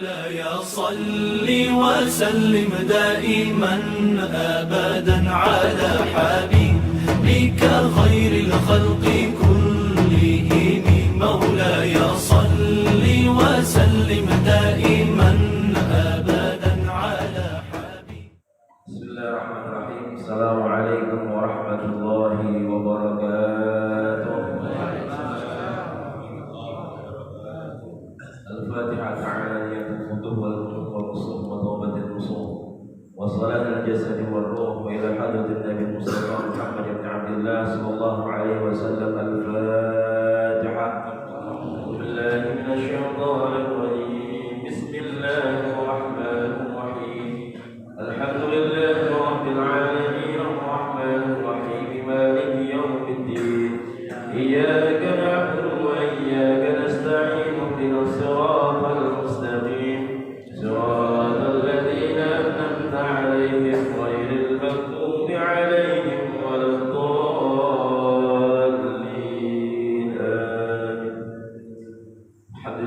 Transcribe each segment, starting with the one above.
مولاي صل وسلم دائما أبدا على حبيبك خير الخلق كلهم. مولاي صل وسلم دائما أبدا على حبيبك. بسم الله الرحمن الرحيم. السلام عليكم ورحمة الله وبركاته. الفاتحة تعالى الفتوح والفتوح والقصور وتوبة النصوح وصلاة الجسد والروح وإلى حضرة النبي المصطفى محمد بن عبد الله صلى الله عليه وسلم. الفاتحة. أعوذ بالله من الشيطان الرجيم. بسم الله الرحمن الرحيم. الحمد لله رب العالمين الرحمن الرحيم مالك يوم الدين. إياك نعبد وإياك نستعين. اهدنا الصراط المستقيم صراط الذين أنعمت عليهم غير المغضوب عليهم ولا الضالين. آمين. الحمد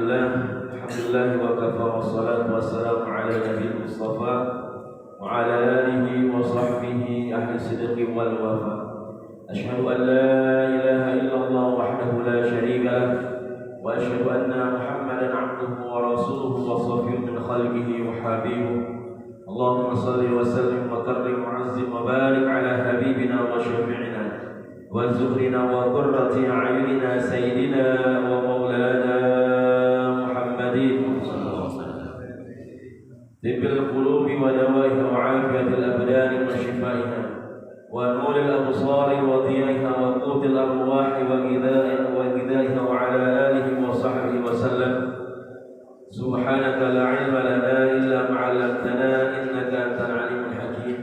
لله وكفى والصلاة والسلام على النبي المصطفى وعلى آله وصحبه أهل الصدق والوفاء. أشهد أن لا إله إلا الله وحده لا شريك له وأشهد أن محمدا عبده ورسوله وصفيه من خلقه وحبيبه. اللهم صل وسلم وكرم وعزم وبارك على حبيبنا وشفيعنا وزهرنا وقرة أعيننا سيدنا ومولانا محمد طب القلوب ودوائها وعافية الأبدان وشفائها ونور الأبصار وضيائها وقوت الأرواح وغذائها وعلى آله وصحبه وسلم. سبحانك لا علم لنا إلا ما علمتنا إنك أنت العليم الحكيم.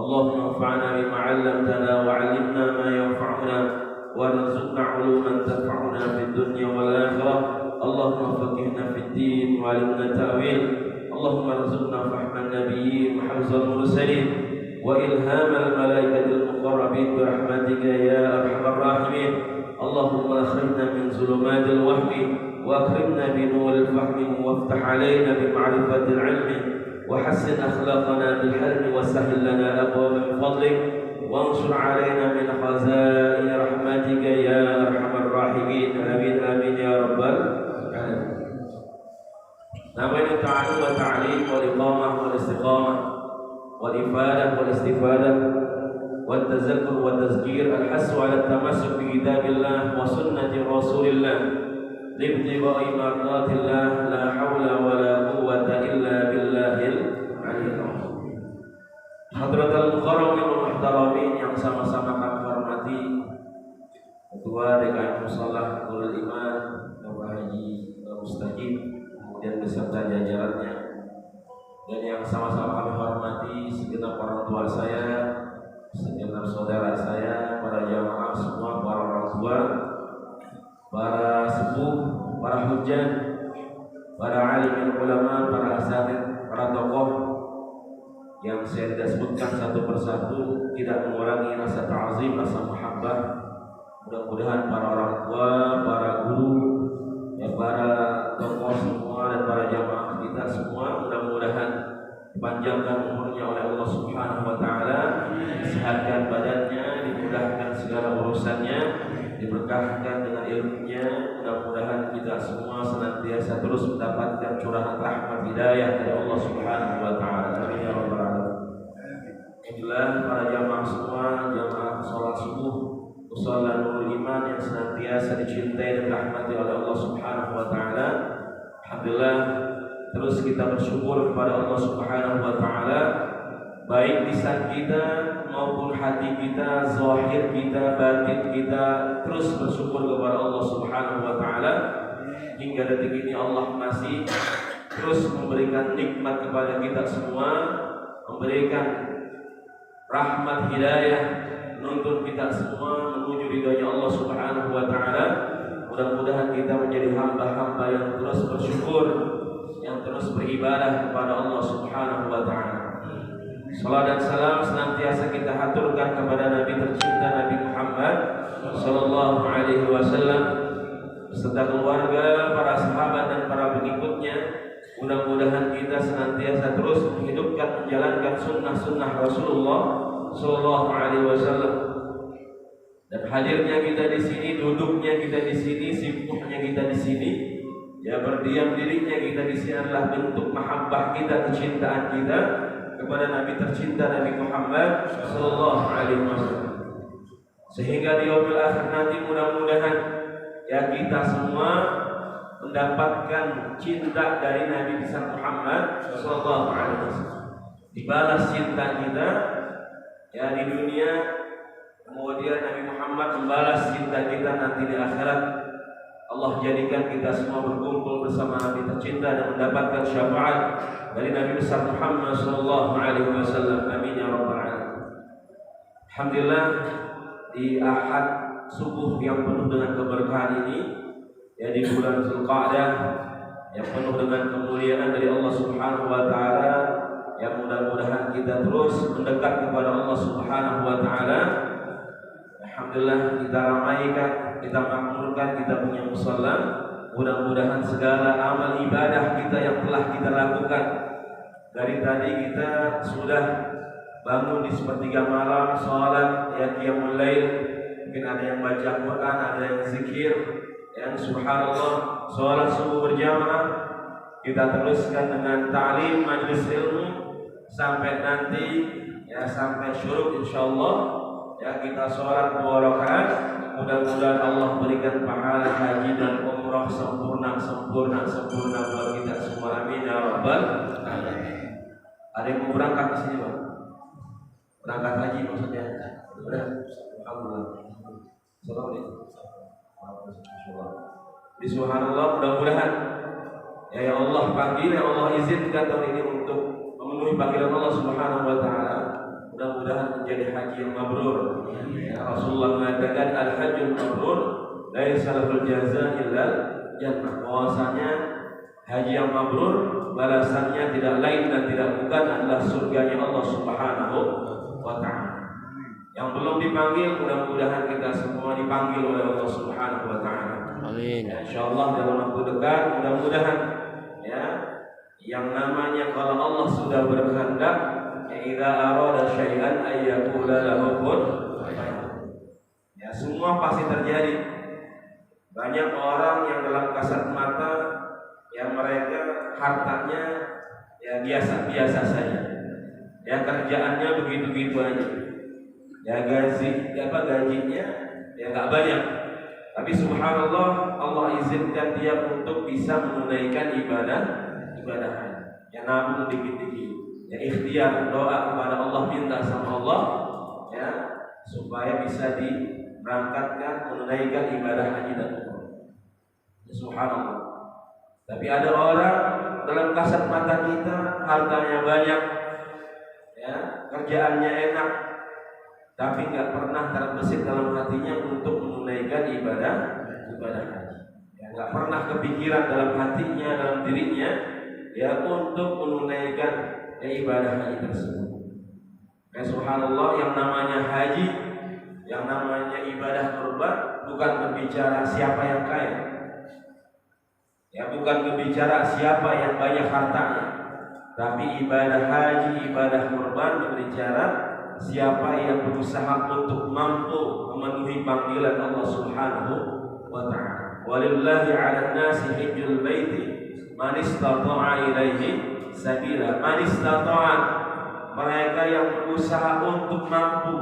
اللهم انفعنا بما علمتنا وعلمنا ما ينفعنا وارزقنا علوما تنفعنا في الدنيا والآخرة. اللهم فقهنا في الدين وعلمنا التأويل. اللهم ارزقنا فهم النبيين وحفظ المرسلين وإلهام الملائكة المقربين برحمتك يا أرحم الراحمين. اللهم أخرجنا من ظلمات الوهم وأكرمنا بنور الفهم وافتح علينا بمعرفة العلم وحسن أخلاقنا بالحلم وسهل لنا أبواب من فضلك وانشر علينا من خزائن رحمتك يا أرحم الراحمين. آمين آمين يا رب العالمين. نويت التعلم والتعليم والإقامة والاستقامة والإفادة والاستفادة والتذكر والتذكير. الحث على التمسك بكتاب الله وسنة رسول الله لابتغاء مرضات الله. لا حول ولا قوة إلا بالله العلي العظيم. Hadratul Mukarramin wal Muhtaramin yang sama-sama kami hormati, Ketua DKM Musalah Nurul Iman Bapak Haji Mustajib, kemudian beserta jajarannya, dan yang sama-sama kami hormati segenap orang tua saya, segenap saudara saya, para jamaah semua, para orang tua, para sepuh, para hujan, para alim ulama, para asatidz, para tokoh yang saya tidak sebutkan satu persatu, tidak mengurangi rasa ta'zim, rasa mahabbah. Mudah-mudahan para orang tua, para guru, para tokoh semua dan para jamaah kita semua mudah-mudahan dipanjangkan umurnya oleh Allah Subhanahu wa taala, disehatkan badannya, dimudahkan segala urusannya, diberkahkan dengan ilmunya. Mudah-mudahan kita semua senantiasa terus mendapatkan curahan rahmat hidayah dari Allah Subhanahu wa taala. Amin ya rabbal alamin. Inilah para jamaah semua, jamaah salat subuh Musalla Nurul Iman yang senantiasa dicintai dan dirahmati oleh Allah Subhanahu wa taala. Alhamdulillah, terus kita bersyukur kepada Allah Subhanahu wa taala, baik lisan kita maupun hati kita, zahir kita, batin kita, terus bersyukur kepada Allah Subhanahu wa taala. Hingga detik ini Allah masih terus memberikan nikmat kepada kita semua, memberikan rahmat hidayah, menuntun kita semua menuju ridhonya Allah Subhanahu wa taala. Mudah-mudahan kita menjadi hamba-hamba yang terus bersyukur, yang terus beribadah kepada Allah Subhanahu wa taala. Salam dan salam senantiasa kita haturkan kepada Nabi tercinta Nabi Muhammad sallallahu alaihi wasallam beserta keluarga, para sahabat dan para pengikutnya, Mudah-mudahan kita senantiasa terus menghidupkan, menjalankan sunnah-sunnah Rasulullah Sallallahu Alaihi Wasallam. Dan hadirnya kita di sini, duduknya kita di sini, sibuknya kita di sini, ya berdiam dirinya kita di sini adalah bentuk mahabbah kita, kecintaan kita kepada Nabi tercinta Nabi Muhammad Sallallahu Alaihi Wasallam. Sehingga di yaumil akhir nanti mudah-mudahan ya kita semua mendapatkan cinta dari Nabi besar Muhammad Sallallahu Alaihi Wasallam. Dibalas cinta kita ya di dunia, kemudian Nabi Muhammad membalas cinta kita nanti di akhirat. Allah jadikan kita semua berkumpul bersama Nabi tercinta dan mendapatkan syafaat dari Nabi besar Muhammad Sallallahu Alaihi Wasallam. Amin ya rabbal alamin. Alhamdulillah, di Ahad subuh yang penuh dengan keberkahan ini, ya di bulan Zulqa'dah yang penuh dengan kemuliaan dari Allah Subhanahu wa taala, yang mudah-mudahan kita terus mendekat kepada Allah Subhanahu wa taala. Alhamdulillah kita ramaikan, kita makmurkan, kita punya musalla. Mudah-mudahan segala amal ibadah kita yang telah kita lakukan dari tadi, kita sudah bangun di sepertiga malam, sholat, ya qiyamul lail, mungkin ada yang baca Quran, ada yang zikir, yang subhanallah, sholat subuh berjamaah. Kita teruskan dengan ta'lim, majlis ilmu sampai nanti ya sampai syuruk insyaallah. Ya kita sholat 2 rakaat. Mudah-mudahan Allah berikan pahala haji dan umrah sempurna buat kita semua. Amin ya rabbal alamin. Ada yang mau berangkat ke sini, Bang? Berangkat haji maksudnya? Sudah. Alhamdulillah. Subhanallah, mudah-mudahan ya Allah panggil, ya Allah izinkan tahun ini untuk memenuhi panggilan Allah Subhanahu wa taala. Mudah-mudahan menjadi haji yang mabrur. Ya, Rasulullah mengatakan al-hajjul mabrur laisa lahul jazaa illa jannah. Bahwasanya haji yang mabrur balasannya tidak lain dan tidak bukan adalah surganya Allah Subhanahu wa taala. Yang belum dipanggil, mudah-mudahan kita semua dipanggil oleh Allah Subhanahu wa taala. Amin. Ya, insyaallah dalam waktu dekat mudah-mudahan ya yang namanya kalau Allah sudah berkehendak, ya idza arada syai'an ayyaqula lahu kun fayakun. Ya semua pasti terjadi. Banyak orang yang dalam kasat mata yang mereka hartanya ya biasa-biasa saja. Ya kerjaannya begitu-begitu aja. Ya gajinya ya enggak banyak. Tapi subhanallah, Allah izinkan dia untuk bisa menunaikan ibadah haji. Ya nabung dikit-dikit. Ya ikhtiar doa kepada Allah, minta sama Allah ya supaya bisa diberangkatkan menunaikan ibadah haji dan umrah. Ya, subhanallah. Tapi ada orang dalam kasat mata kita hartanya banyak, ya kerjaannya enak, tapi nggak pernah terbesit dalam hatinya untuk menunaikan ibadah haji. Ya, nggak pernah kepikiran dalam hatinya, dalam dirinya, ya untuk menunaikan ibadah haji tersebut. Ya subhanallah, yang namanya haji, yang namanya ibadah kurban bukan berbicara siapa yang kaya, ya bukan berbicara siapa yang banyak hartanya, tapi ibadah haji, ibadah kurban berbicara siapa yang berusaha untuk mampu memenuhi panggilan Allah Subhanahu wa taala. Walillahi 'alan nasi hajjul baiti man istata'a ilaihi sabila. Man istata'a, mereka yang berusaha untuk mampu,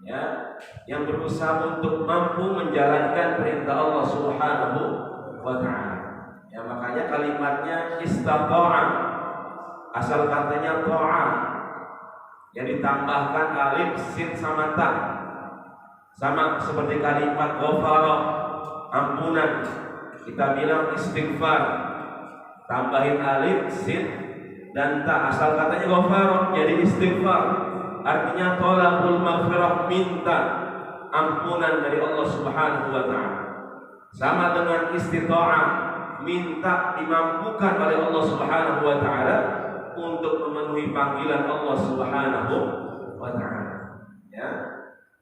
ya, yang berusaha untuk mampu menjalankan perintah Allah Subhanahu wa taala. Ya makanya kalimatnya istata'a, asal katanya ta'ah, yang ditambahkan alif, sin sama ta. Sama seperti kalimat ghafara, ampunan. Kita bilang istighfar, tambahin alif, sin dan ta. Asal katanya ghafara jadi istighfar. Artinya thalabul maghfirah, minta ampunan dari Allah Subhanahu wa taala. Sama dengan istita'ah, minta dimampukan oleh Allah Subhanahu wa taala untuk memenuhi panggilan Allah Subhanahu wa taala. Ya.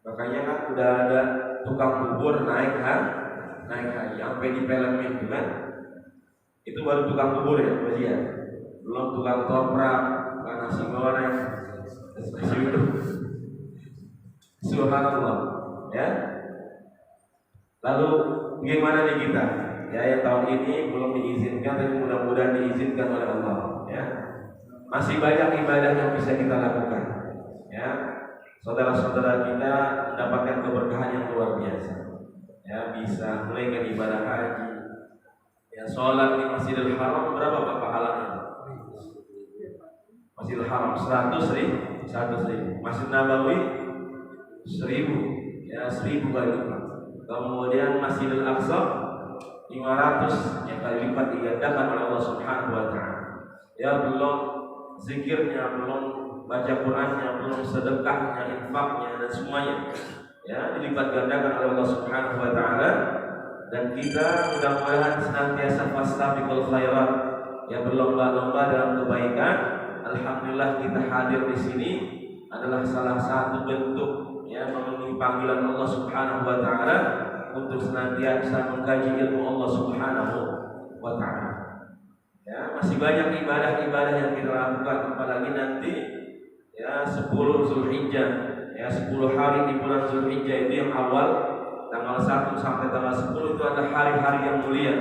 Makanya kan udah ada tukang bubur naik haji sampai dipelemin kan. Itu baru tukang bubur ya, ya. Belum tukang toprak, tukang nasi goreng, seperti itu. Subhanallah, ya. Lalu bagaimana nih kita? Ya, yang tahun ini belum diizinkan, tapi mudah-mudahan diizinkan oleh Allah. Ya, masih banyak ibadah yang bisa kita lakukan. Ya, saudara-saudara kita mendapatkan keberkahan yang luar biasa. Ya, bisa mulai dari ibadah haji. Ya, sholat di Masjidil Haram berapa Pak pahalanya? Masjidil Haram 100.000, Masjid Nabawi 1.000, ya 1.000 kali lipat. Kemudian Masjidil Aqsa 500 yang kali lipat digandakan oleh Allah Subhanahu wa taala. Ya, belum zikirnya, belum baca Qur'annya, belum sedekahnya, infaknya dan semuanya. Ya, dilipat gandakan oleh Allah Subhanahu wa taala. Dan kita mudah-mudahan senantiasa fastabiqul khairat, ya berlomba-lomba dalam kebaikan. Alhamdulillah kita hadir di sini adalah salah satu bentuk ya memenuhi panggilan Allah Subhanahu wa taala untuk senantiasa mengkaji ilmu Allah Subhanahu wa taala. Ya, masih banyak ibadah-ibadah yang kita lakukan, apalagi nanti ya 10 Zulhijjah, ya 10 hari di bulan Zulhijjah itu yang awal tanggal 1 sampai tanggal 10 itu adalah hari-hari yang mulia.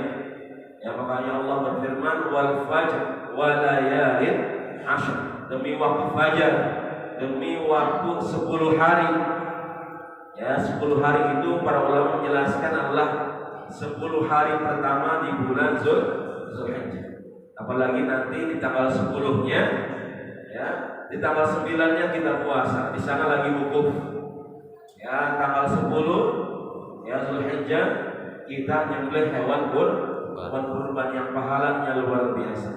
Ya, makanya Allah berfirman wal fajr wa layalin ashr, demi waktu fajar, demi waktu 10 hari. Ya, 10 hari itu para ulama menjelaskan adalah 10 hari pertama di bulan Zulhijjah. Apalagi nanti di tanggal 10-nya, ya, di tanggal 9-nya kita puasa. Di sana lagi wukuf. Ya, tanggal 10 ya Zulhijjah kita nyembelih hewan kurban yang pahalanya luar biasa.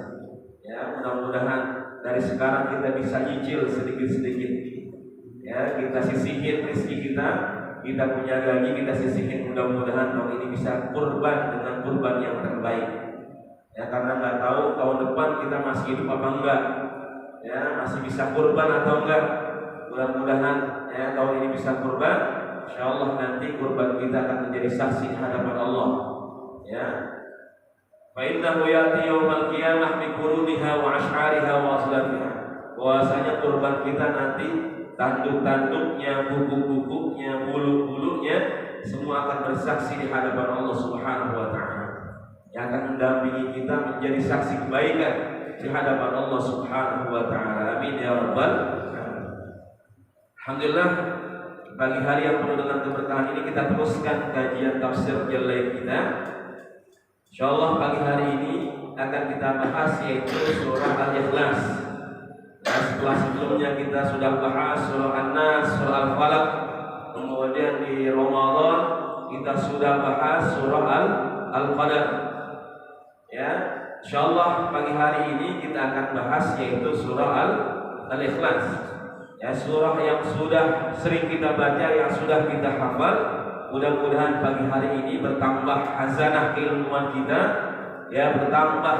Ya, mudah-mudahan dari sekarang kita bisa nyicil sedikit-sedikit. Ya, kita sisihin rezeki kita punya gaji kita sisihin, mudah-mudahan tahun ini bisa kurban dengan kurban yang terbaik. Ya, karena nggak tahu tahun depan kita masih hidup apa enggak. Ya, masih bisa kurban atau enggak. Mudah-mudahan ya tahun ini bisa kurban. Insyaallah nanti kurban kita akan menjadi saksi di hadapan Allah. Ya. Fa innahu ya'ti yaumal qiyamah bi quruniha wa ash'ariha wa aslafiha. Bahwasanya kurban kita nanti tanduk-tanduknya, bubuk-bubuknya, bulu-bulunya semua akan bersaksi di hadapan Allah Subhanahu wa taala. Yang akan mendampingi kita menjadi saksi kebaikan di hadapan Allah Subhanahu wa taala. Amin ya rabbal alamin. Alhamdulillah, pagi hari yang penuh dengan keberkahan ini kita teruskan kajian tafsir jalalain kita. Insyaallah pagi hari ini akan kita bahas yaitu surah Al-Ikhlas. Dan setelah sebelumnya kita sudah bahas surah An-Nas, surah Al-Falaq. Kemudian di Ramadan kita sudah bahas surah Al-Qadar. Ya, insyaallah pagi hari ini kita akan bahas yaitu surah Al-Ikhlas. Ya, surah yang sudah sering kita baca, yang sudah kita hafal. Mudah-mudahan pagi hari ini bertambah khazanah keilmuan kita, ya bertambah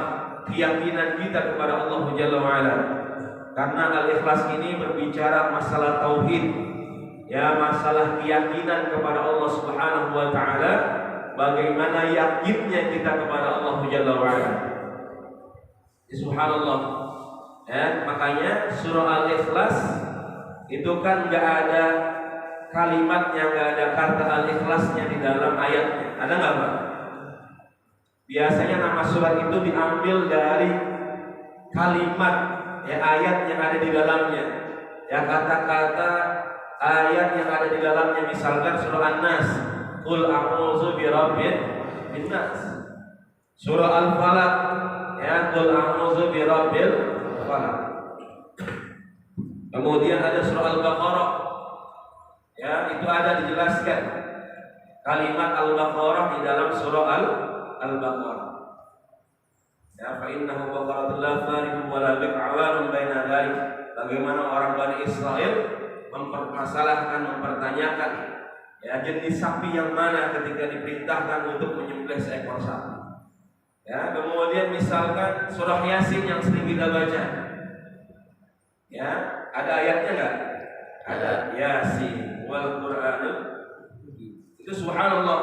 keyakinan kita kepada Allah Jalla wa Ala. Karena Al-Ikhlas ini berbicara masalah tauhid, ya masalah keyakinan kepada Allah Subhanahu wa taala, bagaimana yakinnya kita kepada Allah Jalla wa Ala. Subhanallah. Ya, makanya surah Al-Ikhlas itu kan enggak ada kalimatnya, enggak ada kata Al-Ikhlasnya di dalam ayatnya. Ada enggak, Pak? Biasanya nama surat itu diambil dari kalimat ya ayat yang ada di dalamnya. Ya kata-kata ayat yang ada di dalamnya, misalkan surah An-Nas, Qul a'udzu birabbin nas. Surah Al-Falaq, ya Qul a'udzu birabbil falaq. Kemudian ada surah Al-Baqarah. Ya, itu ada dijelaskan kalimat Al-Baqarah di dalam surah Al-Baqarah. Ya, fa innahu baqaratun la farihun wa la bi'awarun baina dzalik. Bagaimana orang Bani Israel mempermasalahkan, mempertanyakan ya jenis sapi yang mana ketika diperintahkan untuk menyembelih seekor sapi. Ya, kemudian misalkan surah Yasin yang sering kita baca. Ya, ada ayatnya enggak? Ada. Yasin wal Qur'anul. Itu subhanallah.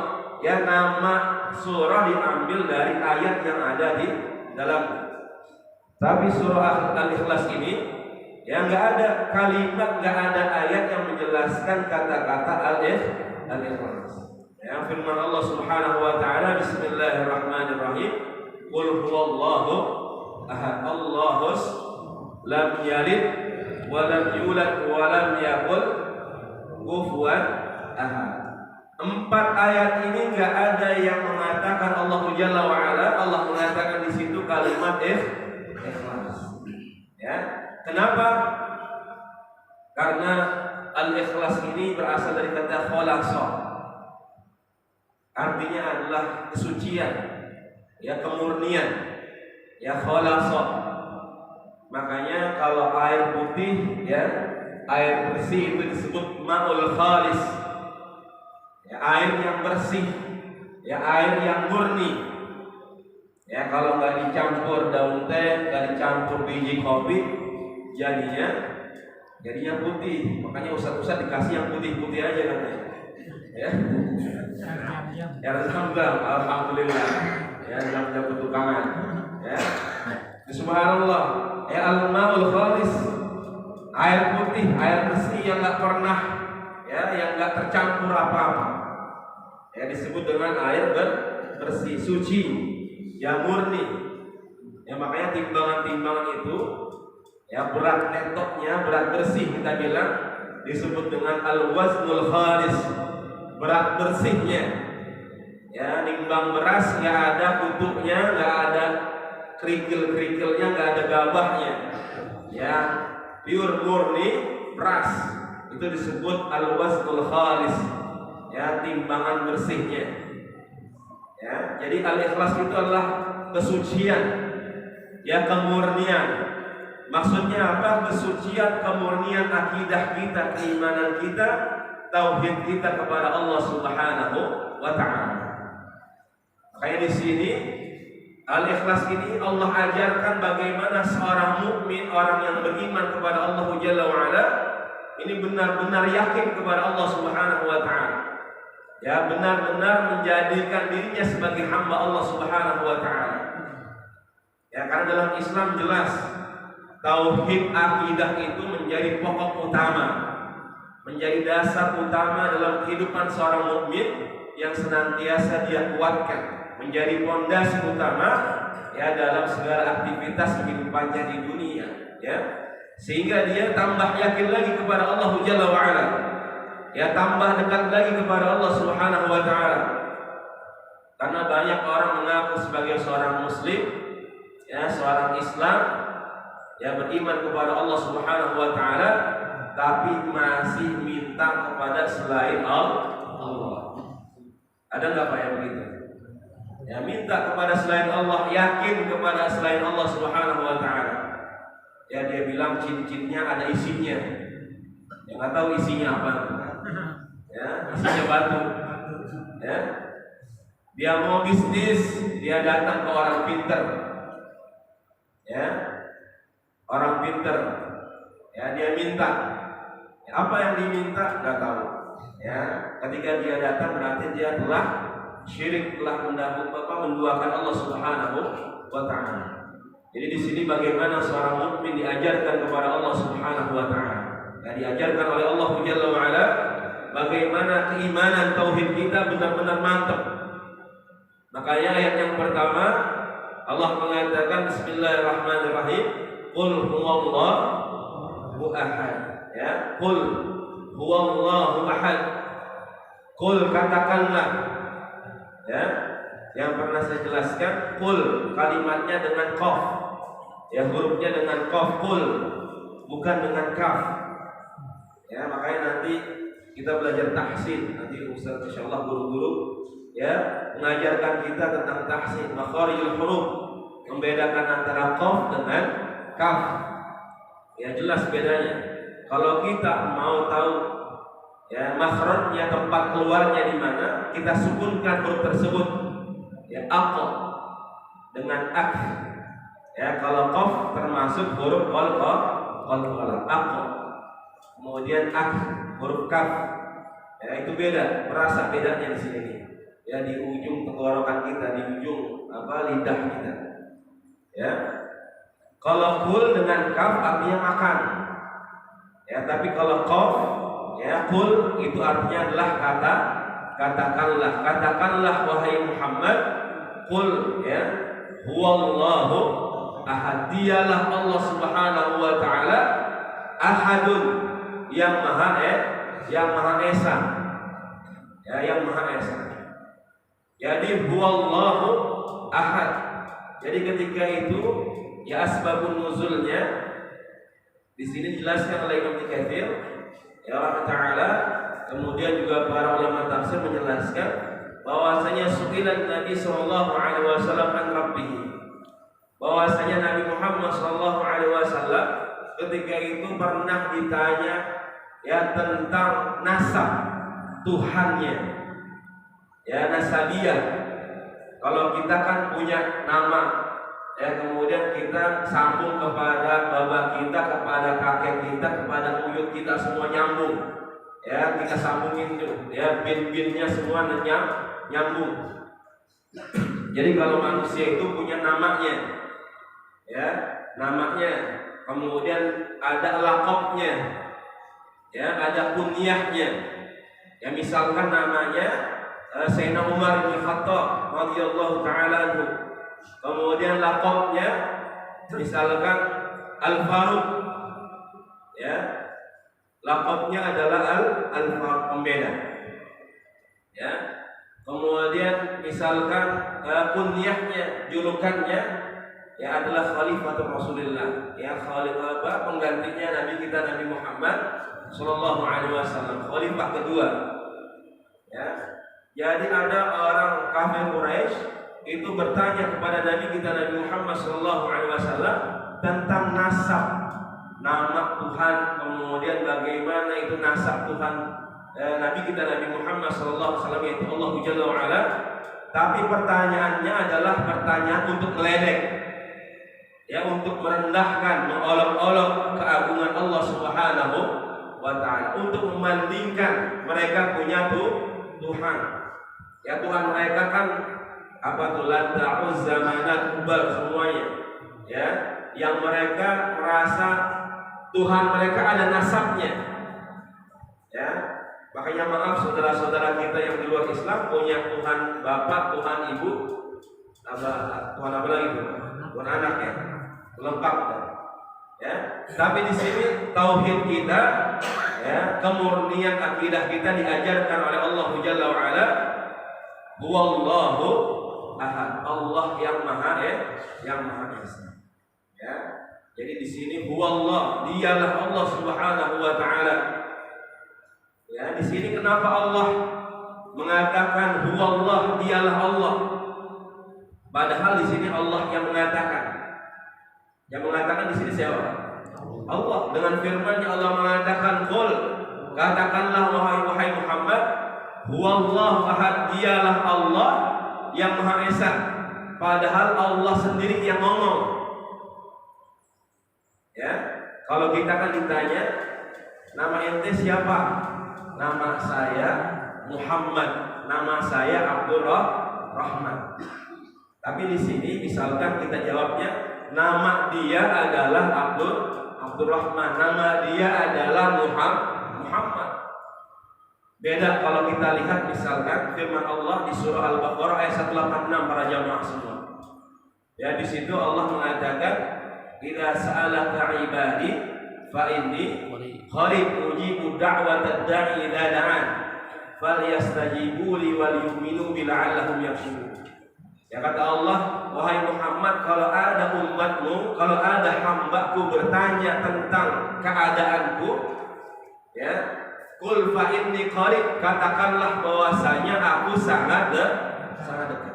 Ya, nama surah diambil dari ayat yang ada di dalam. Tapi surah Al-Ikhlas ini ya nggak ada kalimat, nggak ada ayat yang menjelaskan kata-kata Al-Ikhlas. Ya, firman Allah Subhanahu wa taala, Bismillahirrahmanirrahim, Qul huwallahu ahad, Allahus lam yalid wa lam yulad wa lam yakul kufuwan ahad. 4 ayat ini nggak ada yang mengatakan Allah Jalla wa Ala. Allah mengatakan di situ kalimat ikhlas. Ya, kenapa? Karena al-ikhlas ini berasal dari kata khalasa. Artinya adalah kesucian, ya kemurnian, ya khalasa. Makanya kalau air putih, ya air bersih itu disebut ma'ul khalis. Ya, air yang bersih, ya air yang murni. Ya kalau nggak dicampur daun teh, nggak dicampur biji kopi, jadinya putih. Makanya ustaz-ustaz dikasih yang putih-putih aja katanya. Ya, ya Zam-Zam, alhamdulillah. Ya Zam-Zam petukangan. Ya, subhanallah. Ya al-ma'ul khalis, air putih, air bersih yang nggak pernah, ya yang nggak tercampur apa-apa. Ya disebut dengan air bersih, suci, yang murni. Ya makanya timbangan-timbangan itu, ya berat netoknya, berat bersih kita bilang disebut dengan al-waznul khalis, berat bersihnya. Ya nimbang beras nggak ada kutunya, nggak ada kerikil-kerikilnya, nggak ada gabahnya. Ya pure murni beras itu disebut al-waznul khalis. Ya timbangan bersihnya. Ya, jadi al-ikhlas itu adalah kesucian, ya kemurnian. Maksudnya apa? Kesucian, kemurnian akidah kita, keimanan kita, tauhid kita kepada Allah Subhanahu wa taala. Kayak di sini al-ikhlas ini Allah ajarkan bagaimana seorang mukmin, orang yang beriman kepada Allah Jalla wa Ala ini benar-benar yakin kepada Allah Subhanahu wa taala. Ya benar-benar menjadikan dirinya sebagai hamba Allah Subhanahu wa taala. Ya karena dalam Islam jelas tauhid akidah itu menjadi pokok utama, menjadi dasar utama dalam kehidupan seorang mukmin yang senantiasa dia kuatkan, menjadi fondasi utama ya dalam segala aktivitas kehidupannya di dunia, ya. Sehingga dia tambah yakin lagi kepada Allah Jalla wa Ala. Ya tambah dekat lagi kepada Allah Subhanahu wa taala. Karena banyak orang mengaku sebagai seorang muslim, ya seorang Islam, ya beriman kepada Allah Subhanahu wa taala, tapi masih minta kepada selain Allah. Ada enggak Pak yang begitu? Ya minta kepada selain Allah, yakin kepada selain Allah Subhanahu wa taala. Ya dia bilang cincinnya ada isinya. Ya enggak tahu isinya apa. Ya, isinya batu. Ya. Dia mau bisnis, dia datang ke orang pinter. Ya. Orang pinter. Ya, dia minta. Ya, apa yang diminta enggak tahu. Ya, ketika dia datang berarti dia telah syirik, telah menduakan Allah Subhanahu wa taala. Jadi di sini bagaimana seorang mukmin diajarkan kepada Allah Subhanahu wa taala. Ya, diajarkan oleh Allah Jalla wa Ala bagaimana keimanan tauhid kita benar-benar mantap. Makanya ayat yang pertama Allah mengatakan Bismillahirrahmanirrahim, Qul huwallahu ahad. Ya, Qul huwallahu ahad. Qul katakanlah. Ya, yang pernah saya jelaskan, Qul kalimatnya dengan qaf. Ya, hurufnya dengan qaf, Qul bukan dengan kaf. Ya, makanya nanti kita belajar tahsin, nanti Ustaz insyaallah guru-guru ya mengajarkan kita tentang tahsin, makharijul huruf, membedakan antara qaf dengan kaf. Ya jelas bedanya. Kalau kita mau tahu ya makhrajnya, tempat keluarnya di mana, kita sukunkan huruf tersebut. Ya aq dengan ak. Ya kalau qaf termasuk huruf qalqalah, aq. Kemudian ak huruf kaf, ya itu beda, merasa bedanya di sini, ya di ujung tenggorokan kita, di ujung lidah kita. Ya. Kalau kul dengan kaf artinya makan. Ya, tapi kalau qaf ya kul itu artinya adalah katakanlah wahai Muhammad, kul ya huwallahu ahad, dialah Allah Subhanahu wa taala ahadun, yang maha esa. Ya, yang maha esa. Jadi huwallahu ahad. Jadi ketika itu ya asbabun nuzulnya di sini dijelaskan oleh Imam Katsir ya Allah taala, kemudian juga para ulama tafsir menjelaskan bahwasanya su'ilan Nabi sallallahu alaihi wasallam an rabbih, bahwasanya Nabi Muhammad sallallahu alaihi wasallam ketika itu pernah ditanya ya tentang nasab Tuhannya, ya nasabiyah. Kalau kita kan punya nama ya, kemudian kita sambung kepada bapak kita, kepada kakek kita, kepada buyut kita, semua nyambung. Ya, kita sambungin tuh. Ya, bin-binnya semua nyambung. Jadi kalau manusia itu punya namanya. Ya, namanya. Kemudian ada laqabnya. Ya, ada kunyahnya. Ya, misalkan namanya Sayyidina Umar bin Khattab radhiyallahu taala anhu. Kemudian laqabnya misalkan Al-Faruq, ya, laqabnya adalah Al-Faruq, pembeda, ya. Kemudian misalkan kunyahnya, julukannya ya adalah Khalifatul Rasulullah, ya penggantinya Nabi kita Nabi Muhammad sallallahu alaihi wasallam, khalifah kedua, ya. Jadi ada orang kafir Quraisy itu bertanya kepada Nabi kita Nabi Muhammad SAW tentang nasab, nama Tuhan, kemudian bagaimana itu nasab Tuhan Nabi kita Nabi Muhammad SAW, yaitu Allah Jalla wa'ala. Tapi pertanyaannya adalah pertanyaan untuk meledek, ya, untuk merendahkan, mengolok-olok keagungan Allah Subhanahu wa ta'ala, untuk membandingkan mereka punya Tuhan. Ya, Tuhan mereka kan apa tuh, Lata, Uzza, Manat, Hubal, semuanya, ya, yang mereka merasa Tuhan mereka ada nasabnya, ya. Makanya maaf saudara-saudara kita yang di luar Islam punya Tuhan bapak, Tuhan ibu, Tuhan apa lagi tuh? Tuhan anak, ya, lengkap, ya. Tapi di sini tauhid kita, ya, kemurnian akidah kita diajarkan oleh Allah Jalla wa ala, huwallahu ahad, Allah yang maha esa. Ya. Jadi di sini huwallah, dialah Allah Subhanahu wa taala. Ya, di sini kenapa Allah mengatakan huwallah, dialah Allah? Padahal di sini Allah yang mengatakan. Yang mengatakan di sini siapa? Allah. Dengan firman-Nya Allah mengatakan, qul, katakanlah wahai Muhammad, huwallahu ahad, dialah Allah yang maha esa. Padahal Allah sendiri yang ngomong. Ya, kalau kita kan ditanya, nama ente siapa? Nama saya Muhammad, nama saya Abdurrahman. Tapi di sini misalkan kita jawabnya, nama dia adalah Abdurrahman, nama dia adalah Muhammad. Beda kalau kita lihat misalkan firman Allah di surah Al-Baqarah ayat 186 para jamaah semua. Ya, di situ Allah mengatakan, "Idza sa'alaka 'ibadi fa inni qarib ujibu da'watad da'i idza da'an falyastajibu li wal yu'minu bi la'allahum yarshudun." Ya, kata Allah, wahai Muhammad, kalau ada umatmu, kalau ada hambaku bertanya tentang keadaanku, ya, qul fa inni qarib, katakanlah bahwasanya aku sangat dekat.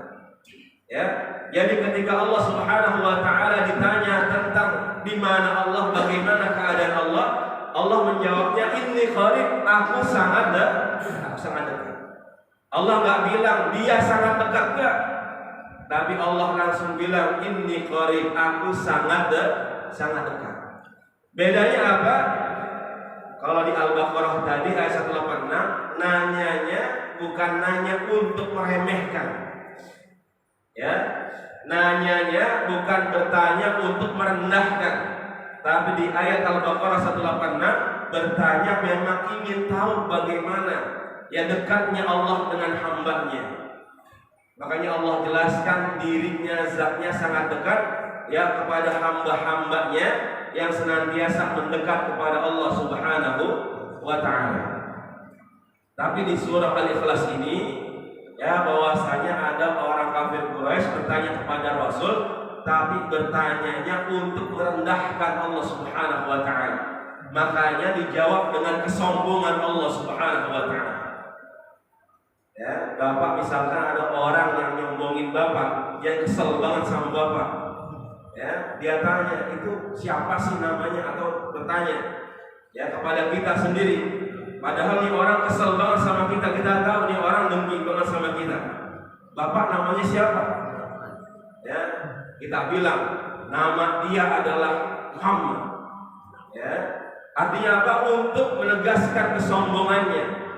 Ya, jadi ketika Allah Subhanahu wa taala ditanya tentang di mana Allah, bagaimana keadaan Allah, Allah menjawabnya inni qarib, aku sangat dekat. Allah enggak bilang dia sangat dekat, enggak. Tapi Allah langsung bilang inni qarib, aku sangat dekat. Bedanya apa? Kalau di Al-Baqarah tadi ayat 186, nanyanya bukan nanya untuk meremehkan. Ya. Nanyanya bukan bertanya untuk merendahkan, tapi di ayat Al-Baqarah 186 bertanya memang ingin tahu bagaimana ya dekatnya Allah dengan hambanya. Makanya Allah jelaskan dirinya, zatnya sangat dekat ya kepada hamba-hambanya yang senantiasa mendekat kepada Allah Subhanahu wa ta'ala. Tapi di surah Al-Ikhlas ini ya bahwasanya ada orang kafir Quraisy bertanya kepada Rasul, tapi bertanyanya untuk merendahkan Allah Subhanahu wa ta'ala. Makanya dijawab dengan kesombongan Allah Subhanahu wa ta'ala. Ya, bapak misalkan ada orang yang nyombongin bapak, yang kesel banget sama bapak. Ya, dia tanya, itu siapa sih namanya, atau bertanya ya kepada kita sendiri. Padahal nih orang kesel banget sama kita, kita tahu nih orang dengki banget sama kita. Bapak namanya siapa? Ya, kita bilang nama dia adalah Muhammad. Ya, artinya apa? Untuk menegaskan kesombongannya.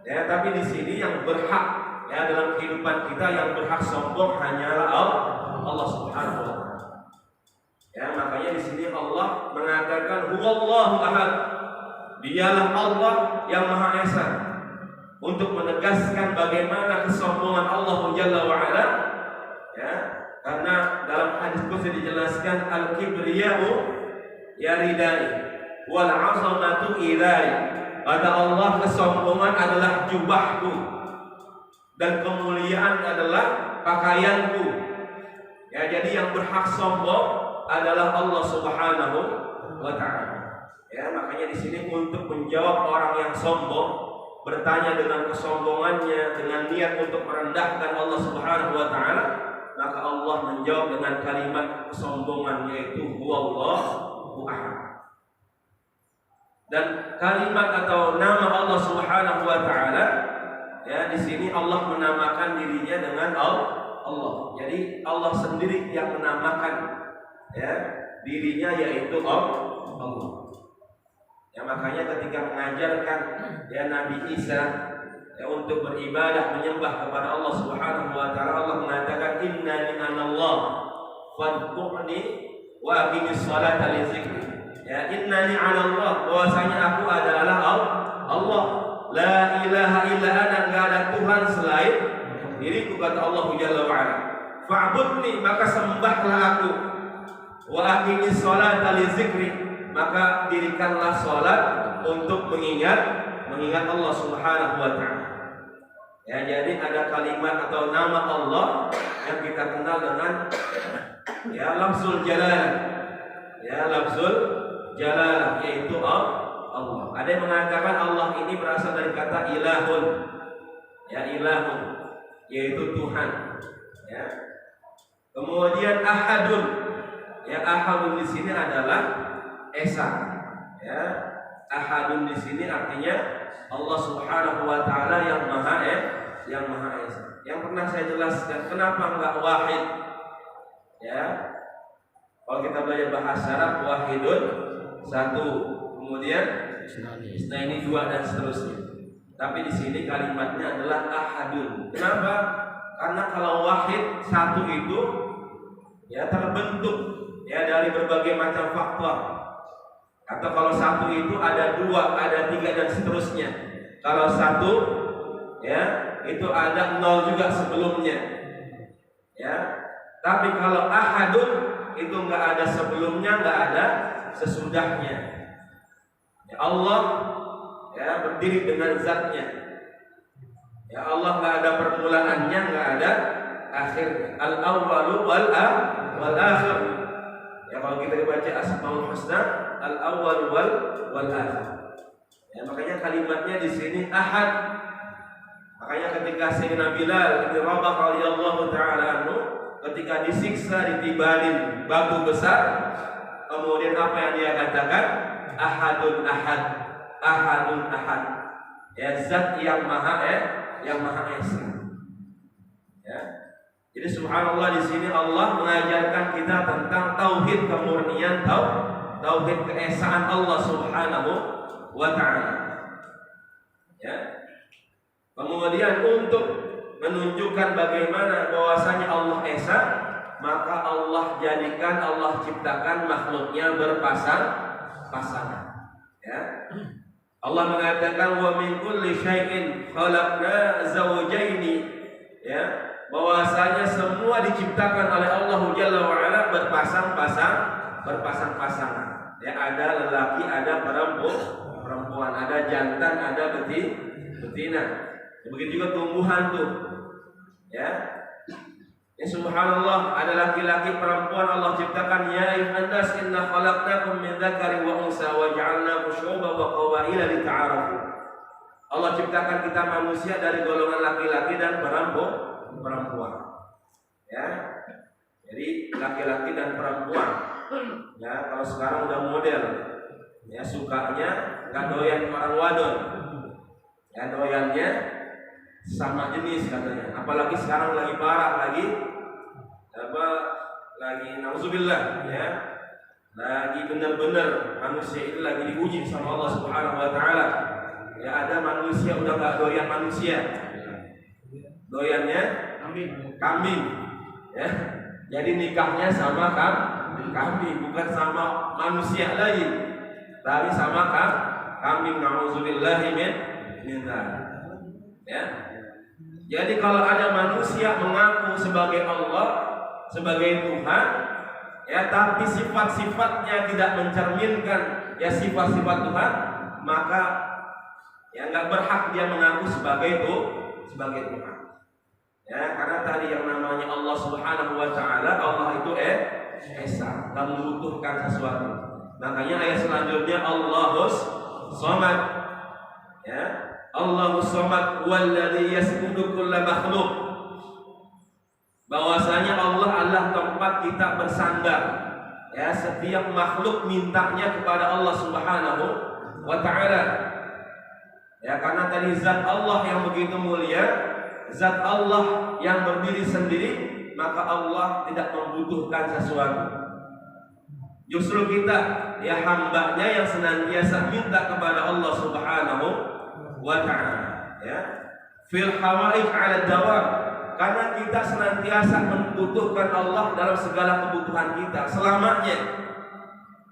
Ya, tapi di sini yang berhak ya dalam kehidupan kita yang berhak sombong hanyalah Allah Subhanahu wa ta'ala. Ya, makanya di sini Allah mengatakan huwallahu ahad. Dialah Allah yang Maha Esa, untuk menegaskan bagaimana kesombongan Allah Jalla wa Ala. Ya, karena dalam hadis qudsi dijelaskan al-kibriya'u yaridai wal 'azamatu idai. Kata Allah, kesombongan adalah jubahku dan kemuliaan adalah pakaianku. Ya, jadi yang berhak sombong adalah Allah Subhanahu wa ta'ala. Ya, makanya di sini untuk menjawab orang yang sombong, bertanya dengan kesombongannya dengan niat untuk merendahkan Allah Subhanahu wa ta'ala, maka Allah menjawab dengan kalimat kesombongan, yaitu huwallahu ahad. Dan kalimat atau nama Allah Subhanahu wa ta'ala ya di sini Allah menamakan dirinya dengan Allah. Jadi Allah sendiri yang menamakan ya dirinya, yaitu Allah. Ya, makanya ketika mengajarkan ya Nabi Isa ya untuk beribadah menyembah kepada Allah Subhanahu wa ta'ala, Allah mengatakan innani anallah fad'u'ni wa aqimis salata li dzikri. Ya, innani anallah, bahwasanya aku adalah Allah. La ilaha illa ana, enggak ada Tuhan selain diriku, kata Allah Jalla wa Ala. Fa'budni, maka sembahlah aku. Wa aqimis salata li dzikri, maka dirikanlah salat untuk mengingat Allah Subhanahu wa ta'ala. Ya, jadi ada kalimat atau nama Allah yang kita kenal dengan ya lafzul jalalah. Ya, lafzul jalalah, yaitu Allah. Ada yang mengatakan Allah ini berasal dari kata ilahun. Ya, ilahun, yaitu Tuhan. Ya. Kemudian ahadun. Ya, ahadun di sini adalah esa. Ya, ahadun di sini artinya Allah Subhanahu wa ta'ala yang maha esa. Yang pernah saya jelaskan kenapa enggak wahid. Ya. Kalau kita belajar bahasa Arab, wahidun satu, kemudian isnaini dua, dan seterusnya. Tapi di sini kalimatnya adalah ahadun. Kenapa? Karena kalau wahid satu itu ya terbentuk ya dari berbagai macam faktor. Atau kalau satu itu ada dua, ada tiga, dan seterusnya. Kalau satu ya itu ada nol juga sebelumnya. Ya. Tapi kalau ahadun itu enggak ada sebelumnya, enggak ada sesudahnya. Ya, Allah ya berdiri dengan zatnya. Ya, Allah enggak ada permulaannya, enggak ada akhir. Al-awwalu wal akhir. Ya, kalau kita baca Asmaul Husna, al-awwal wal akhir. Ya, makanya kalimatnya di sini ahad. Makanya ketika Sayyidina Bilal bin Rabah radhiyallahu taala anhu ketika disiksa ditibalin batu besar, kemudian apa yang dia katakan? Ahadun ahad, ahadun ahad. Ya, zat yang maha esa. Ya. Jadi subhanallah, di sini Allah mengajarkan kita tentang tauhid kemurnian, tauhid keesaan Allah Subhanahu wa ta'ala. Ya. Kemudian untuk menunjukkan bagaimana bahwasanya Allah esa, maka Allah jadikan, Allah ciptakan makhluknya berpasangan. Ya. Allah mengatakan wa min kulli syai'in khalaqna zawjaini, ya, bahwasanya semua diciptakan oleh Allah Jalla wa Ala berpasang-pasangan. Ya, ada lelaki, ada perempuan, ada jantan, ada betina. Begitu juga tumbuhan tuh. Ya. Ya subhanallah, ada laki-laki perempuan Allah ciptakan. Ya ayyuhan nas inna khalaqnakum min dzakarin wa unsa wa ja'alnakum syu'uban wa qabaila lita'arafu. Allah ciptakan kita manusia dari golongan laki-laki dan perempuan. Ya. Jadi laki-laki dan perempuan. Ya, kalau sekarang udah model. Ya, sukanya enggak doyan orang wadon. Ya, doyannya sama jenis katanya. Apalagi sekarang lagi parah lagi nauzubillah, ya. Lagi benar-benar manusia itu lagi diuji sama Allah Subhanahu wa taala. Ya, ada manusia udah enggak doyan manusia. Doyannya kambing. Ya. Jadi nikahnya sama kambing, bukan sama manusia lagi. Tapi sama kambing, nauzubillahi min dzalik. Ya. Jadi kalau ada manusia mengaku sebagai Allah, sebagai Tuhan, ya, tapi sifat-sifatnya tidak mencerminkan ya sifat-sifat Tuhan, maka ya enggak berhak dia mengaku sebagai Tuhan. Ya, karena tadi yang namanya Allah Subhanahu wa taala, Allah itu esa, tak membutuhkan sesuatu. Makanya ayat selanjutnya Allahus Samad. Ya, Allahus Samad walladzi yasjudu kullu makhluk. Bahwasanya Allah adalah tempat kita bersandar. Ya, setiap makhluk mintanya kepada Allah Subhanahu wa taala. Ya, karena tadi zat Allah yang begitu mulia, zat Allah yang berdiri sendiri, maka Allah tidak membutuhkan sesuatu. Justru kita, ya, hambanya yang senantiasa minta kepada Allah Subhanahu wa ta'ala. Ya, fil hawaij 'ala dawam, karena kita senantiasa membutuhkan Allah dalam segala kebutuhan kita selamanya.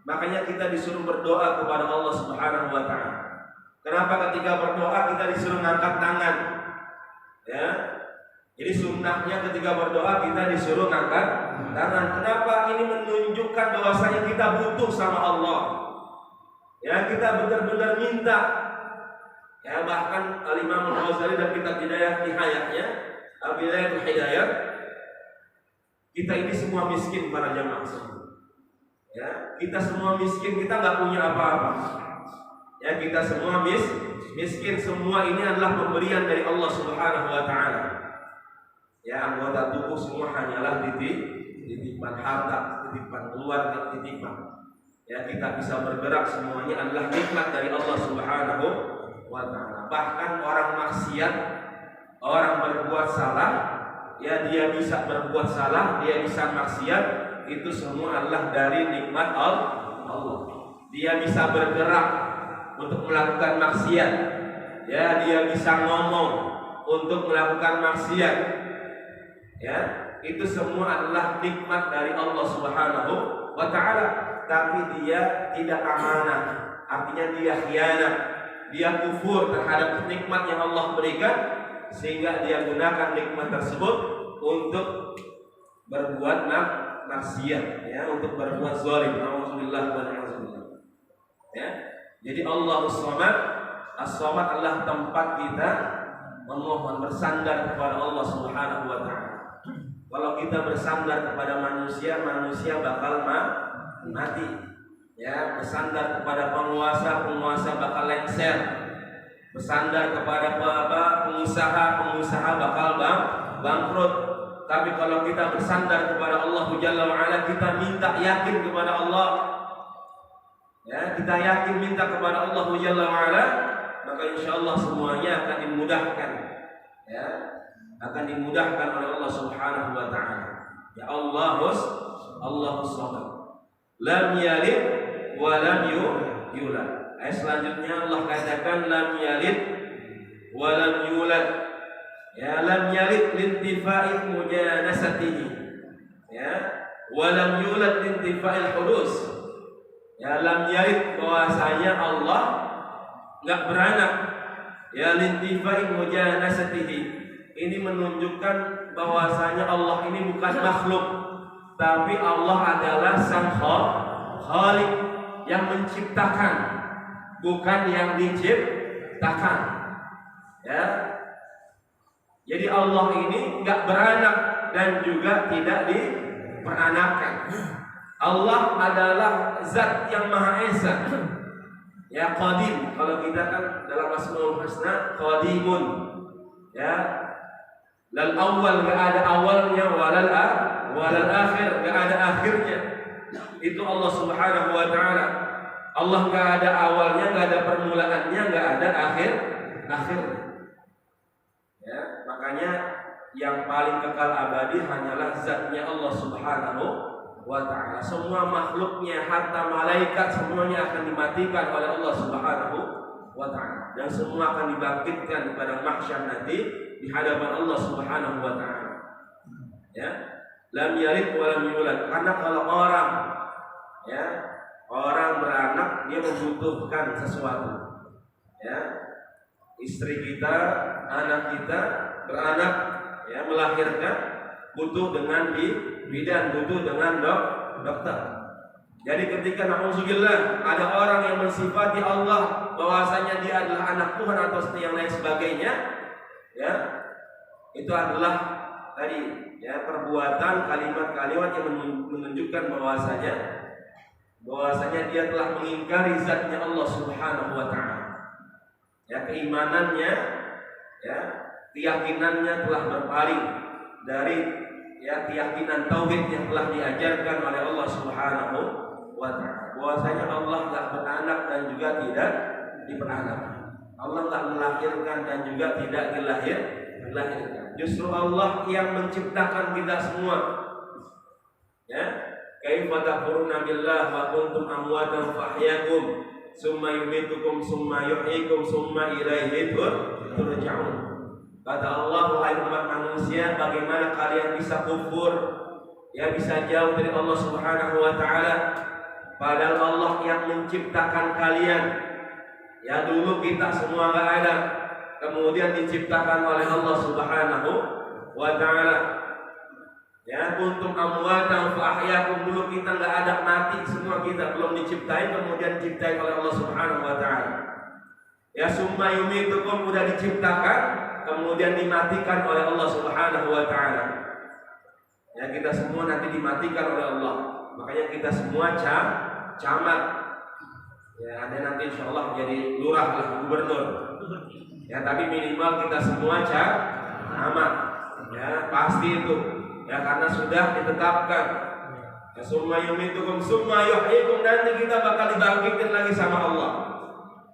Makanya kita disuruh berdoa kepada Allah Subhanahu wa ta'ala. Kenapa ketika berdoa kita disuruh ngangkat tangan? Ya. Jadi sunnahnya ketika berdoa kita disuruh ngangkat tangan. Kenapa? Ini menunjukkan bahwasanya kita butuh sama Allah. Ya, kita benar-benar minta. Ya, bahkan Al-Imam Al-Ghazali dalam kitab Hidayahnya, Al-Bidayatul Hidayah, kita ini semua miskin para jamaah semua. Ya, kita semua miskin, kita nggak punya apa-apa. Ya, kita semua miskin, semua ini adalah pemberian dari Allah Subhanahu wa taala. Ya, anggota tubuh semua hanyalah titipan harta, titipan keluarga, titipan. Ya, kita bisa bergerak semuanya adalah nikmat dari Allah Subhanahu wa taala. Bahkan orang maksiat, orang berbuat salah, ya, dia bisa berbuat salah, dia bisa maksiat, itu semua adalah dari nikmat Allah. Dia bisa bergerak untuk melakukan maksiat, ya, dia bisa ngomong untuk melakukan maksiat, ya, itu semua adalah nikmat dari Allah Subhanahu wa taala. Tapi dia tidak amanah, artinya dia khianat, dia kufur terhadap nikmat yang Allah berikan, sehingga dia gunakan nikmat tersebut untuk berbuat maksiat, ya, untuk berbuat zalim. Alhamdulillah wa na'udzubillah. Ya. Jadi Allahus Samad, As-Samad adalah tempat kita memohon bersandar kepada Allah Subhanahu wa taala. Kalau kita bersandar kepada manusia, manusia bakal mati. Ya, bersandar kepada penguasa, penguasa bakal lengser. Bersandar kepada pengusaha, pengusaha bakal bangkrut. Tapi kalau kita bersandar kepada Allah Jalla wa Ala, kita minta yakin kepada Allah. Ya, kita yakin minta kepada Allah Jalla wa Ala, maka insyaallah semuanya akan dimudahkan. Ya, akan dimudahkan oleh Allah Subhanahu wa taala. Ya, Allahus Samad. Lam yalid wa lam yulad. Ayat selanjutnya Allah katakan lam yalid wa lam yulad. Ya, lam yalid lintifa'i mujanasatihi Ya, walam yulad intifa'il hudus. Ya, lam yalid bahwasanya Allah enggak beranak. Ya, lintifa'il mujanasatihi. Ini menunjukkan bahwasanya Allah ini bukan makhluk, tapi Allah adalah sang Khalik yang menciptakan, bukan yang diciptakan. Ya. Jadi Allah ini enggak beranak dan juga tidak diperanakkan. Allah adalah zat yang Maha Esa. Ya, qadim. Kalau kita kan dalam Asmaul Husna qadimun. Ya. Lal awal enggak ada awalnya, walal akhir enggak ada akhirnya. Itu Allah Subhanahu wa taala. Allah enggak ada awalnya, enggak ada permulaannya, enggak ada akhirnya. Ya, makanya yang paling kekal abadi hanyalah zatnya Allah Subhanahu wa ta'ala. Semua makhluknya, hatta malaikat, semuanya akan dimatikan oleh Allah Subhanahu wa ta'ala, dan semua akan dibangkitkan pada mahsyar nanti di hadapan Allah Subhanahu wa ta'ala. Ya, lam yalid wa lam yulad. Karena kalau orang beranak, dia membutuhkan sesuatu. Ya, istri kita, anak kita beranak, ya, melahirkan, butuh dengan bidan, butuh dengan dokter. Jadi ketika na'udzubillah ada orang yang mensifati Allah bahwasanya dia adalah anak Tuhan atau yang lain sebagainya, ya, itu adalah tadi, ya, perbuatan kalimat-kalimat yang menunjukkan bahwasanya dia telah mengingkari zatnya Allah Subhanahu wa ta'ala. Ya, keimanannya, ya, keyakinannya telah berpaling dari, ya, keyakinan tauhid yang telah diajarkan oleh Allah Subhanahu wa ta'ala. Bahwasanya Allah enggak beranak dan juga tidak diperanak. Allah enggak melahirkan dan juga tidak dilahirkan. Justru Allah yang menciptakan kita semua. Ya, kaifa takfuruna billah wa kuntum amwatan fa ahyakum summa yumitukum summa yuhyikum summa ilaihi turja'un. Kata Allah, wahai umat manusia, bagaimana kalian bisa kufur, ya, bisa jauh dari Allah Subhanahu wa ta'ala, padahal Allah yang menciptakan kalian. Ya, dulu kita semua enggak ada, kemudian diciptakan oleh Allah Subhanahu wa ta'ala. Ya, kuntum amwatan fa ahyakum, dulu kita enggak ada, mati semua kita, belum diciptain, kemudian diciptain oleh Allah Subhanahu wa ta'ala. Ya, summa yumitukum, udah diciptakan, kemudian dimatikan oleh Allah Subhanahu wa ta'ala. Ya, kita semua nanti dimatikan oleh Allah. Makanya kita semua camat. Ya, ada nanti insyaallah jadi lurah lah, gubernur. Ya, tapi minimal kita semua camat. Ya, pasti itu. Ya, karena sudah ditetapkan. Ya, summa yumitukum summa yuhyikum, nanti kita bakal dibangkitkan lagi sama Allah.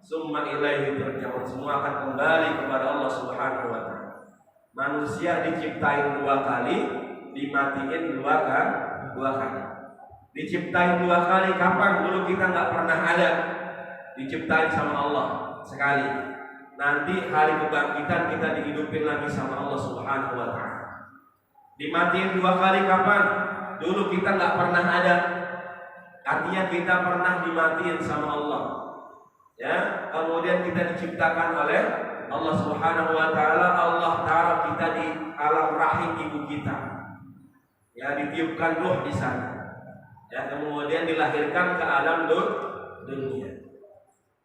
Summa ilaihi turja'un, semua akan kembali kepada Allah Subhanahu wa ta'ala. Manusia diciptain 2 kali, dimatiin 2 kali. Diciptain 2 kali kapan? Dulu kita enggak pernah ada. Diciptain sama Allah sekali. Nanti hari kebangkitan kita dihidupin lagi sama Allah Subhanahu wa ta'ala. Dimatiin 2 kali kapan? Dulu kita enggak pernah ada. Artinya kita pernah dimatiin sama Allah. Ya, kemudian kita diciptakan oleh Allah Subhanahu wa ta'ala. Allah taruh kita di alam rahim ibu kita. Ya, ditiupkan ruh di sana. Ya, kemudian dilahirkan ke alam dunia.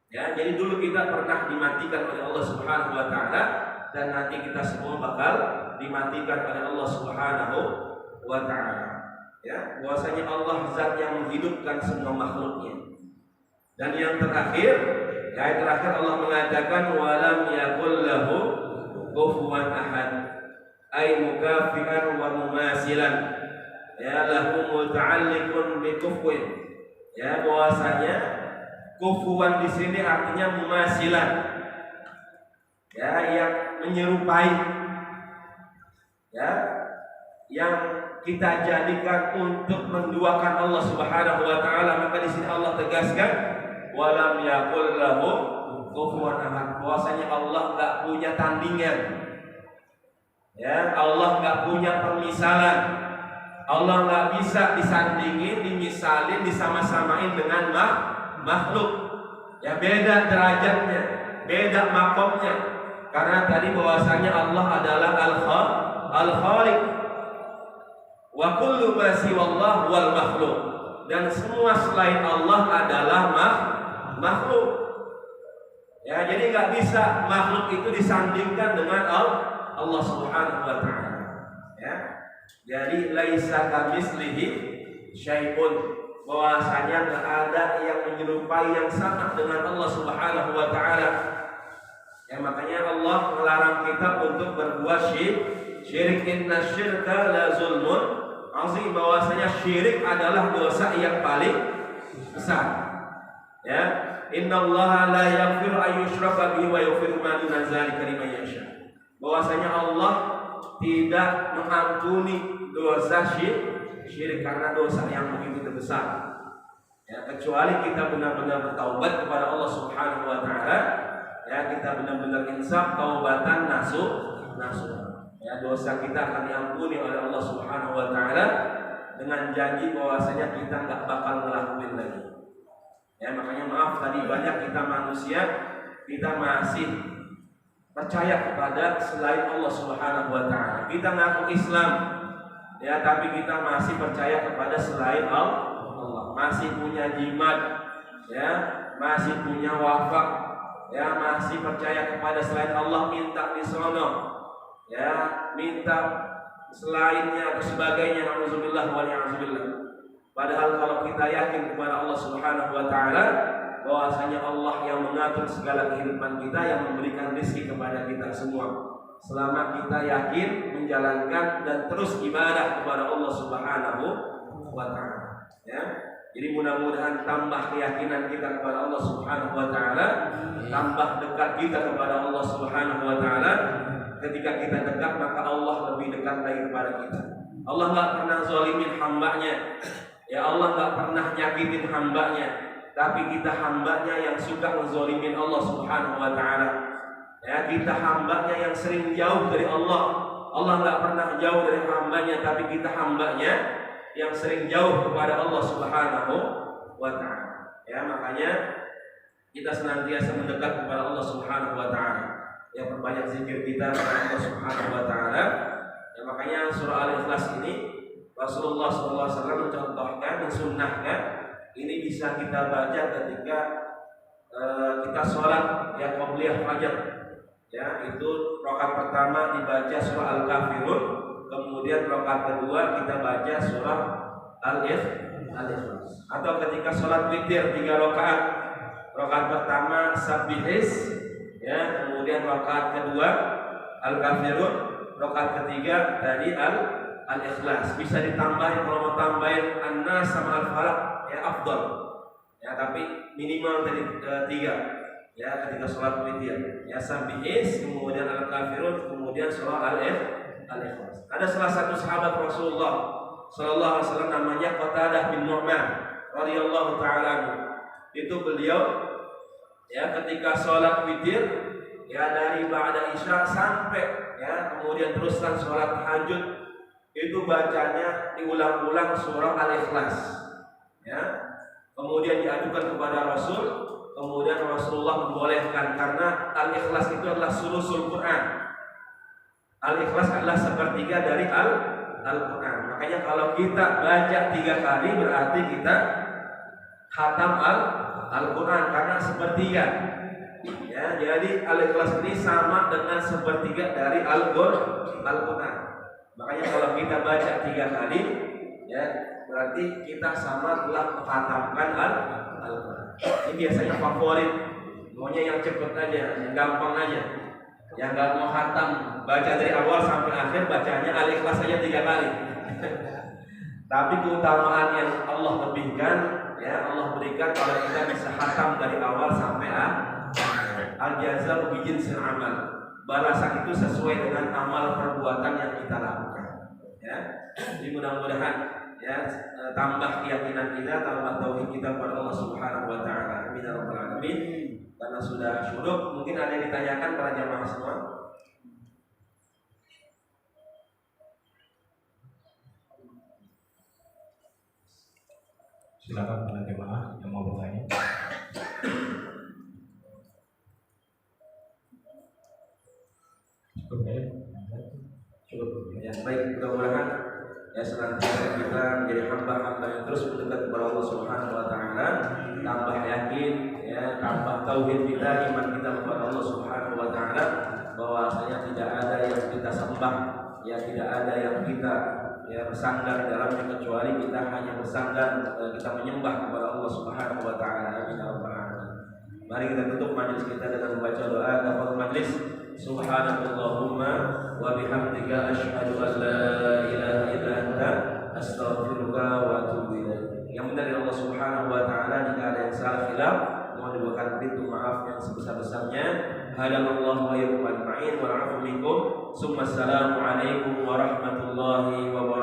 Ya, jadi dulu kita pernah dimatikan oleh Allah Subhanahu wa ta'ala, dan nanti kita semua bakal dimatikan oleh Allah Subhanahu wa ta'ala. Ya, bahwasanya Allah zat yang menghidupkan semua makhluknya. Dan yang terakhir, ayat terakhir Allah mengatakan walam yakul lahu kufuwan ahad, ay mukafi'an wa mumasilan. Ya, lahu muta'alliqun bi kufwin. Ya, bahwasanya kufuwan di sini artinya mumasilan. Ya, yang menyerupai. Ya, yang kita jadikan untuk menduakan Allah Subhanahu wa ta'ala. Maka di sini Allah tegaskan walam yakul lahu kufuwan ahad, bahwasanya Allah enggak punya tandingan. Ya, Allah enggak punya permisalan. Allah nggak bisa disandingin, dimisalin, disama-samain dengan makhluk. Ya beda derajatnya, beda makomnya. Karena tadi bahwasanya Allah adalah Al-Khaliq. Wa kullu ma siwallah wal makhluk. Dan semua selain Allah adalah makhluk. Ya, jadi nggak bisa makhluk itu disandingkan dengan Allah Subhanahu wa taala. Ya. Jadi laisa kamitslihi syai'un, bahwasanya enggak ada yang menyerupai yang sama dengan Allah Subhanahu wa taala. Ya, makanya Allah melarang kita untuk berbuat syirik. Inna syirka la zulmun azim, bahwasanya syirik adalah dosa yang paling besar. Ya, innallaha la yaghfiru an yushraka bihi wa yaghfiru ma duna dzalika liman yasha. Bahwasanya Allah tidak mengampuni dosa syirik karena dosa yang begitu besar. Ya, kecuali kita benar-benar bertaubat kepada Allah Subhanahu wa taala, ya kita benar-benar insaf taubatan nasuh. Ya, dosa kita akan diampuni oleh Allah Subhanahu wa taala dengan janji bahwasanya kita enggak bakal ngelakuin lagi. Ya, makanya maaf tadi banyak kita manusia kita masih percaya kepada selain Allah Subhanahu wa taala. Kita ngaku Islam, ya tapi kita masih percaya kepada selain Allah. Masih punya jimat, ya, masih punya wafak, ya, masih percaya kepada selain Allah, minta disono, ya, minta selainnya atau sebagainya, nauzubillah wa na'udzubillah. Padahal kalau kita yakin kepada Allah Subhanahu wa taala bahwasanya Allah yang mengatur segala kehidupan kita, yang memberikan rezeki kepada kita semua, selama kita yakin menjalankan dan terus ibadah kepada Allah Subhanahu wa taala. Ya. Jadi mudah-mudahan tambah keyakinan kita kepada Allah Subhanahu wa taala, tambah dekat kita kepada Allah Subhanahu wa taala. Ketika kita dekat, maka Allah lebih dekat lagi kepada kita. Allah enggak pernah zalimin hambanya. Ya, Allah enggak pernah nyakitin hambanya. Tapi kita hambanya yang suka menzalimin Allah Subhanahu wa taala. Ya, kita hambanya yang sering jauh dari Allah. Allah enggak pernah jauh dari hambanya, tapi kita hambanya yang sering jauh kepada Allah Subhanahu wa taala. Ya, makanya kita senantiasa mendekat kepada Allah Subhanahu wa taala. Ya, perbanyak zikir kita kepada Allah Subhanahu wa taala. Ya, makanya surah Al-Ikhlas ini Rasulullah SAW mencontohkan, mensunnahkan ini bisa kita baca ketika kita sholat ya qobliyah fajar. Ya, itu rakaat pertama dibaca surah Al-Kafirun, kemudian rakaat kedua kita baca surah Al-Ikhlas. Atau ketika sholat witir 3 rakaat, rakaat pertama Sabbihis, ya, kemudian rakaat kedua Al-Kafirun, rakaat ketiga tadi Al-Ikhlas. Bisa ditambahin, kalau mau tambahin An-Nas sama Al-Falaq ya afdal. Ya, tapi minimal tadi 3. Ya, ketika sholat witir. Ya, Sabbihis, kemudian Al-Kafirun, kemudian surah Al-Ikhlas. Ada salah satu sahabat Rasulullah sallallahu alaihi wasallam namanya Qatadah bin Nu'man radhiyallahu taala anhu. Itu beliau ya ketika sholat witir ya dari ba'da isya sampai ya kemudian teruskan sholat tahajud, itu bacanya diulang-ulang surah Al-Ikhlas. Ya. Kemudian diadukan kepada Rasul, kemudian Rasulullah membolehkan karena Al-Ikhlas itu adalah sulusul Quran. Al-Ikhlas adalah sepertiga dari Al-Quran. Makanya kalau kita baca 3 kali berarti kita khatam Al-Quran karena sepertiga. Ya, jadi Al-Ikhlas ini sama dengan sepertiga dari Al-Quran. Makanya kalau kita baca 3 kali, ya berarti kita sama telah menghatamkan Al-Quran. Ini biasanya favorit, maunya yang cepet aja, yang gampang aja, yang nggak mau khatam, baca dari awal sampai akhir bacanya Al-Ikhlas saja 3 kali. Tapi keutamaan yang Allah lebihkan, ya Allah berikan kalau kita bisa khatam dari awal sampai akhir. Al-jazaa bi jinsil amal. Balasan itu sesuai dengan amal perbuatan yang kita lakukan. Ya, jadi mudah-mudahan ya tambah keyakinan kita, tambah tauhid kita kepada Allah Subhanahu wa taala. Amin ya rabbal alamin. Karena sudah syuruk, mungkin ada yang ditanyakan para jamaah semua. Silakan para jemaah yang mau bertanya. Cukup ya? Cukup. Ya, baik, mudah-mudahan ya senantiasa kita menjadi hamba-hamba yang terus mendekat kepada Allah Subhanahu wa taala, tambah yakin ya, tambah tauhid kita, iman kita kepada Allah Subhanahu wa taala, bahwasanya tidak ada yang kita sembah, ya tidak ada yang kita ya bersandar di dalamnya kecuali kita hanya bersandar, kita menyembah kepada Allah Subhanahu wa taala. Amin ya rabbal alamin. Mari kita tutup majelis kita dengan membaca doa kafaratul majelis. Subhanallahumma wa bihamdika asyhadu an la ilaha illa anta astaghfiruka wa atubu ilaik. Yang benar dari Allah Subhanahu wa taala, jika ada yang salah khilaf mohon dibuatkan pintu maaf yang sebesar-besarnya. Hadanallahu wa iyyakum ajma'in wa 'afu minkum. Assalamu alaikum warahmatullahi wabarakatuh.